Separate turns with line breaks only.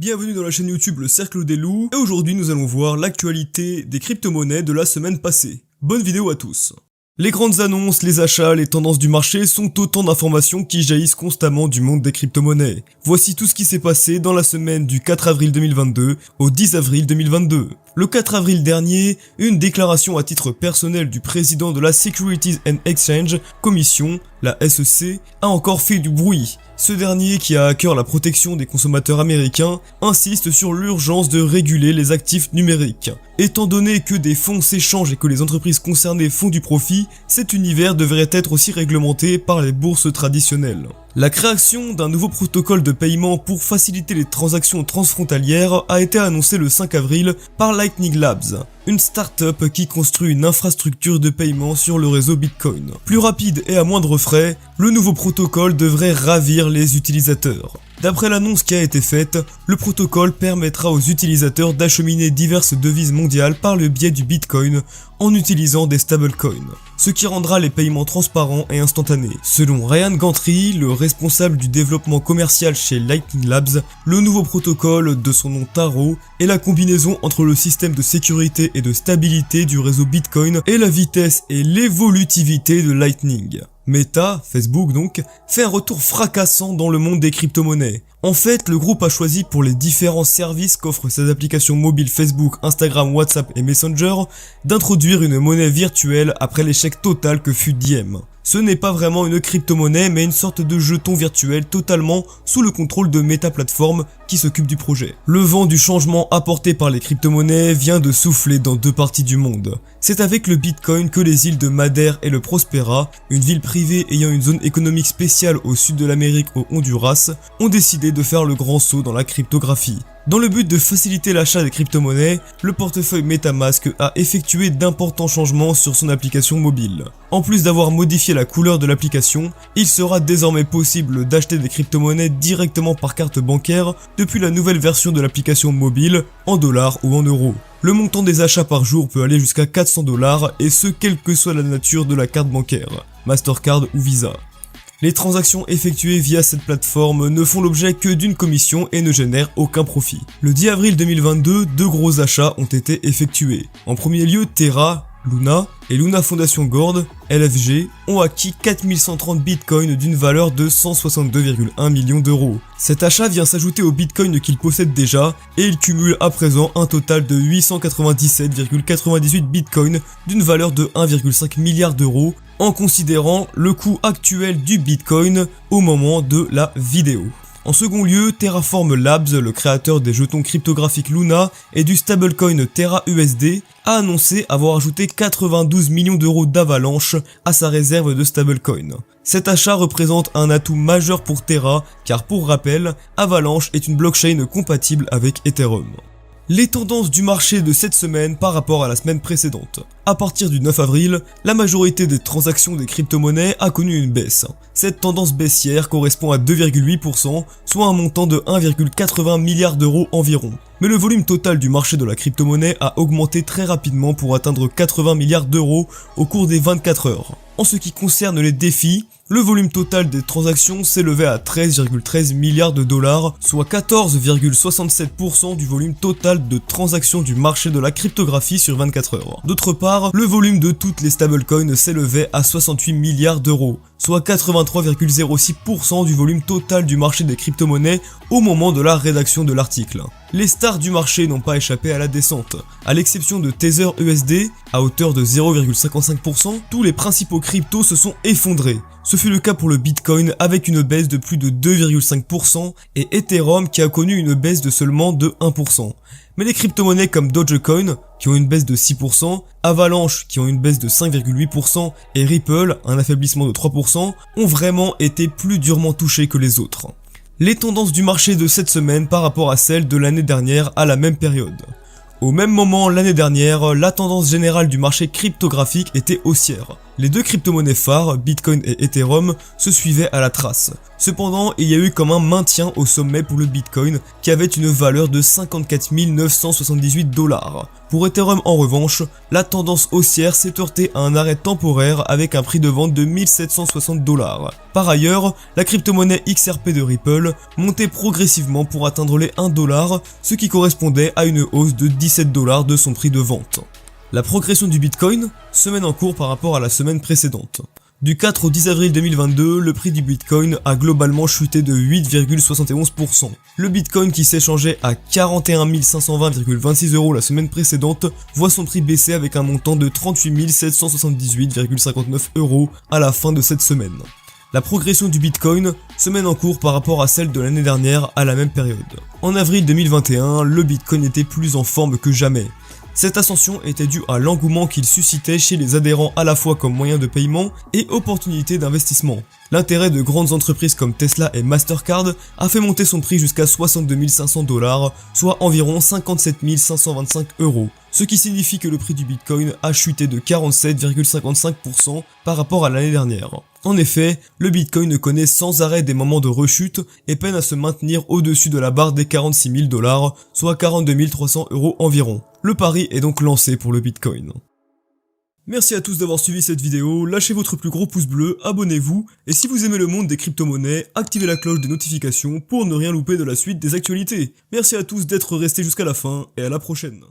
Bienvenue dans la chaîne YouTube Le Cercle des Loups, et aujourd'hui nous allons voir l'actualité des crypto-monnaies de la semaine passée. Bonne vidéo à tous. Les grandes annonces, les achats, les tendances du marché sont autant d'informations qui jaillissent constamment du monde des crypto-monnaies. Voici tout ce qui s'est passé dans la semaine du 4 avril 2022 au 10 avril 2022. Le 4 avril dernier, une déclaration à titre personnel du président de la Securities and Exchange Commission, la SEC, a encore fait du bruit. Ce dernier, qui a à cœur la protection des consommateurs américains, insiste sur l'urgence de réguler les actifs numériques. Étant donné que des fonds s'échangent et que les entreprises concernées font du profit, cet univers devrait être aussi réglementé par les bourses traditionnelles. La création d'un nouveau protocole de paiement pour faciliter les transactions transfrontalières a été annoncée le 5 avril par Lightning Labs, une start-up qui construit une infrastructure de paiement sur le réseau Bitcoin. Plus rapide et à moindre frais, le nouveau protocole devrait ravir les utilisateurs. D'après l'annonce qui a été faite, le protocole permettra aux utilisateurs d'acheminer diverses devises mondiales par le biais du Bitcoin en utilisant des stablecoins, ce qui rendra les paiements transparents et instantanés. Selon Ryan Gantry, le responsable du développement commercial chez Lightning Labs, le nouveau protocole, de son nom Taro, est la combinaison entre le système de sécurité et de stabilité du réseau Bitcoin et la vitesse et l'évolutivité de Lightning. Meta, Facebook donc, fait un retour fracassant dans le monde des crypto-monnaies. En fait, le groupe a choisi pour les différents services qu'offrent ses applications mobiles Facebook, Instagram, WhatsApp et Messenger d'introduire une monnaie virtuelle après l'échec total que fut Diem. Ce n'est pas vraiment une crypto-monnaie mais une sorte de jeton virtuel totalement sous le contrôle de Meta Platform qui s'occupe du projet. Le vent du changement apporté par les crypto-monnaies vient de souffler dans deux parties du monde. C'est avec le Bitcoin que les îles de Madère et le Prospera, une ville privée ayant une zone économique spéciale au sud de l'Amérique au Honduras, ont décidé de faire le grand saut dans la cryptographie. Dans le but de faciliter l'achat des crypto-monnaies, le portefeuille MetaMask a effectué d'importants changements sur son application mobile. En plus d'avoir modifié la couleur de l'application, il sera désormais possible d'acheter des crypto-monnaies directement par carte bancaire depuis la nouvelle version de l'application mobile, en dollars ou en euros. Le montant des achats par jour peut aller jusqu'à 400 $, et ce quelle que soit la nature de la carte bancaire, Mastercard ou Visa. Les transactions effectuées via cette plateforme ne font l'objet que d'une commission et ne génèrent aucun profit. Le 10 avril 2022, deux gros achats ont été effectués. En premier lieu, Terra, Luna et Luna Foundation Gold, LFG, ont acquis 4130 bitcoins d'une valeur de 162,1 millions d'euros. Cet achat vient s'ajouter aux bitcoins qu'ils possèdent déjà et ils cumulent à présent un total de 897,98 bitcoins d'une valeur de 1,5 milliard d'euros en considérant le coût actuel du bitcoin au moment de la vidéo. En second lieu, Terraform Labs, le créateur des jetons cryptographiques Luna et du stablecoin Terra USD, a annoncé avoir ajouté 92 millions d'euros d'Avalanche à sa réserve de stablecoin. Cet achat représente un atout majeur pour Terra, car pour rappel, Avalanche est une blockchain compatible avec Ethereum. Les tendances du marché de cette semaine par rapport à la semaine précédente. À partir du 9 avril, la majorité des transactions des crypto-monnaies a connu une baisse. Cette tendance baissière correspond à 2,8%, soit un montant de 1,80 milliard d'euros environ. Mais le volume total du marché de la crypto-monnaie a augmenté très rapidement pour atteindre 80 milliards d'euros au cours des 24 heures. En ce qui concerne les défis, le volume total des transactions s'élevait à 13,13 milliards de dollars, soit 14,67% du volume total de transactions du marché de la cryptographie sur 24 heures. D'autre part, le volume de toutes les stablecoins s'élevait à 68 milliards d'euros, soit 83,06% du volume total du marché des crypto-monnaies au moment de la rédaction de l'article. Les stars du marché n'ont pas échappé à la descente. À l'exception de Tether USD, à hauteur de 0,55%, tous les principaux cryptos se sont effondrés. Ce fut le cas pour le Bitcoin avec une baisse de plus de 2,5% et Ethereum qui a connu une baisse de seulement de 1%. Mais les crypto-monnaies comme Dogecoin, qui ont une baisse de 6%, Avalanche, qui ont une baisse de 5,8%, et Ripple, un affaiblissement de 3%, ont vraiment été plus durement touchés que les autres. Les tendances du marché de cette semaine par rapport à celles de l'année dernière à la même période. Au même moment l'année dernière, la tendance générale du marché cryptographique était haussière. Les deux crypto-monnaies phares, Bitcoin et Ethereum, se suivaient à la trace. Cependant, il y a eu comme un maintien au sommet pour le Bitcoin, qui avait une valeur de 54 978 $. Pour Ethereum en revanche, la tendance haussière s'est heurtée à un arrêt temporaire avec un prix de vente de 1760 $. Par ailleurs, la crypto-monnaie XRP de Ripple montait progressivement pour atteindre les 1 $, ce qui correspondait à une hausse de 17 $ de son prix de vente. La progression du Bitcoin, semaine en cours par rapport à la semaine précédente. Du 4 au 10 avril 2022, le prix du Bitcoin a globalement chuté de 8,71%. Le Bitcoin qui s'échangeait à 41 520,26 € la semaine précédente voit son prix baisser avec un montant de 38 778,59 € à la fin de cette semaine. La progression du Bitcoin, semaine en cours par rapport à celle de l'année dernière à la même période. En avril 2021, le Bitcoin était plus en forme que jamais. Cette ascension était due à l'engouement qu'il suscitait chez les adhérents à la fois comme moyen de paiement et opportunité d'investissement. L'intérêt de grandes entreprises comme Tesla et Mastercard a fait monter son prix jusqu'à 62 500 $, soit environ 57 525 €, ce qui signifie que le prix du Bitcoin a chuté de 47,55% par rapport à l'année dernière. En effet, le Bitcoin connaît sans arrêt des moments de rechute et peine à se maintenir au-dessus de la barre des 46 000 $, soit 42 300 € environ. Le pari est donc lancé pour le Bitcoin. Merci à tous d'avoir suivi cette vidéo, lâchez votre plus gros pouce bleu, abonnez-vous, et si vous aimez le monde des crypto-monnaies, activez la cloche des notifications pour ne rien louper de la suite des actualités. Merci à tous d'être restés jusqu'à la fin, et à la prochaine.